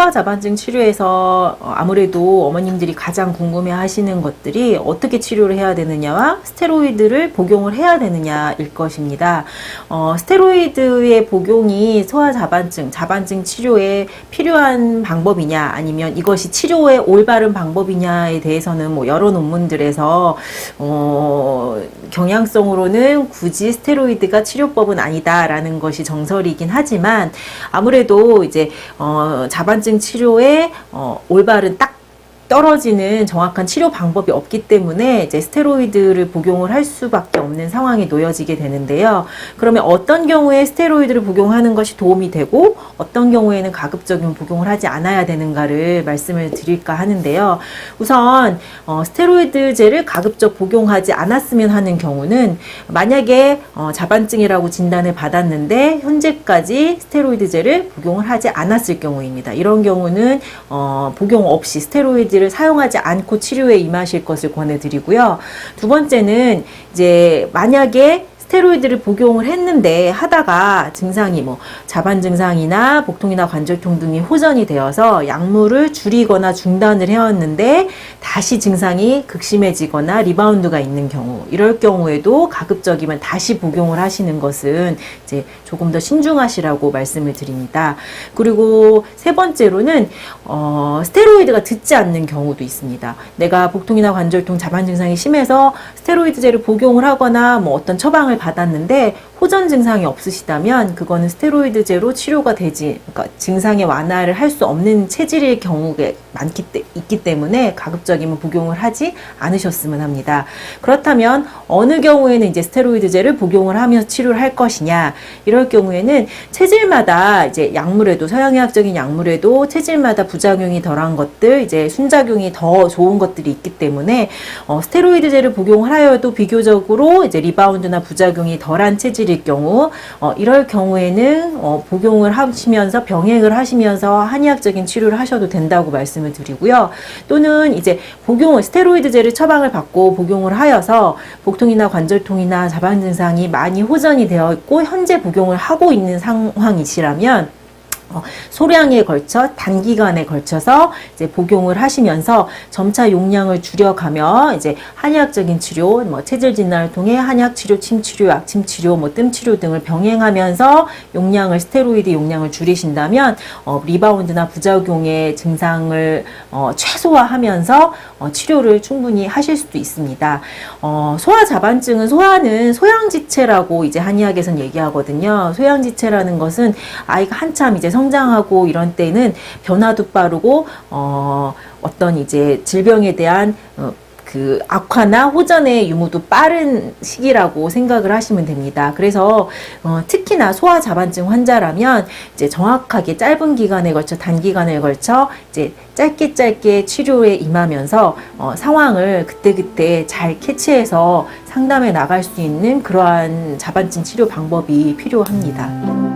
소아자반증 치료에서 아무래도 어머님들이 가장 궁금해 하시는 것들이 어떻게 치료를 해야 되느냐와 스테로이드를 복용을 해야 되느냐일 것입니다. 스테로이드의 복용이 소아자반증, 자반증 치료에 필요한 방법이냐, 아니면 이것이 치료의 올바른 방법이냐에 대해서는 뭐 여러 논문들에서 경향성으로는 굳이 스테로이드가 치료법은 아니다라는 것이 정설이긴 하지만, 아무래도 이제 자반증 치료에 올바른 딱 떨어지는 정확한 치료 방법이 없기 때문에 이제 스테로이드를 복용을 할 수밖에 없는 상황에 놓여지게 되는데요. 그러면 어떤 경우에 스테로이드를 복용하는 것이 도움이 되고 어떤 경우에는 가급적이면 복용을 하지 않아야 되는가를 말씀을 드릴까 하는데요. 우선 스테로이드제를 가급적 복용하지 않았으면 하는 경우는, 만약에 자반증이라고 진단을 받았는데 현재까지 스테로이드제를 복용을 하지 않았을 경우입니다. 이런 경우는 복용 없이 스테로이드를 사용하지 않고 치료에 임하실 것을 권해드리고요. 두 번째는 이제 만약에 스테로이드를 복용을 했는데 하다가 증상이 뭐 자반 증상이나 복통이나 관절통 등이 호전이 되어서 약물을 줄이거나 중단을 해왔는데 다시 증상이 극심해지거나 리바운드가 있는 경우, 이럴 경우에도 가급적이면 다시 복용을 하시는 것은 이제 조금 더 신중하시라고 말씀을 드립니다. 그리고 세 번째로는 스테로이드가 듣지 않는 경우도 있습니다. 내가 복통이나 관절통, 자반 증상이 심해서 스테로이드제를 복용을 하거나 뭐 어떤 처방을 받았는데 호전 증상이 없으시다면 그거는 스테로이드제로 치료가 되지, 그러니까 증상의 완화를 할 수 없는 체질의 경우가 있기 때문에 가급적이면 복용을 하지 않으셨으면 합니다. 그렇다면 어느 경우에는 이제 스테로이드제를 복용을 하면서 치료를 할 것이냐, 이럴 경우에는 체질마다 이제 약물에도, 서양의학적인 약물에도 체질마다 부작용이 덜한 것들, 이제 순작용이 더 좋은 것들이 있기 때문에 스테로이드제를 복용을 하여도 비교적으로 이제 리바운드나 부작용이 덜한 체질일 경우, 이럴 경우에는 복용을 하시면서 병행을 하시면서 한의학적인 치료를 하셔도 된다고 말씀을 드리고요. 또는 이제 스테로이드제를 처방을 받고 복용을 하여서 복통이나 관절통이나 자반 증상이 많이 호전이 되어 있고 현재 복용을 하고 있는 상황이시라면 소량에 걸쳐 단기간에 걸쳐서 이제 복용을 하시면서 점차 용량을 줄여가며 이제 한의학적인 치료, 뭐 체질 진단을 통해 한약 치료, 침 치료, 약침 치료, 뭐 뜸 치료 등을 병행하면서 스테로이드 용량을 줄이신다면 리바운드나 부작용의 증상을 최소화하면서 치료를 충분히 하실 수도 있습니다. 소아 자반증은, 소아는 소양지체라고 이제 한의학에서는 얘기하거든요. 소양지체라는 것은 아이가 한참 이제 성장하고 이런 때는 변화도 빠르고 어떤 이제 질병에 대한 그 악화나 호전의 유무도 빠른 시기라고 생각을 하시면 됩니다. 그래서 특히나 소아 자반증 환자라면 이제 정확하게 짧은 기간에 걸쳐, 단기간에 걸쳐 이제 짧게 치료에 임하면서 상황을 그때그때 잘 캐치해서 상담해 나갈 수 있는 그러한 자반증 치료 방법이 필요합니다.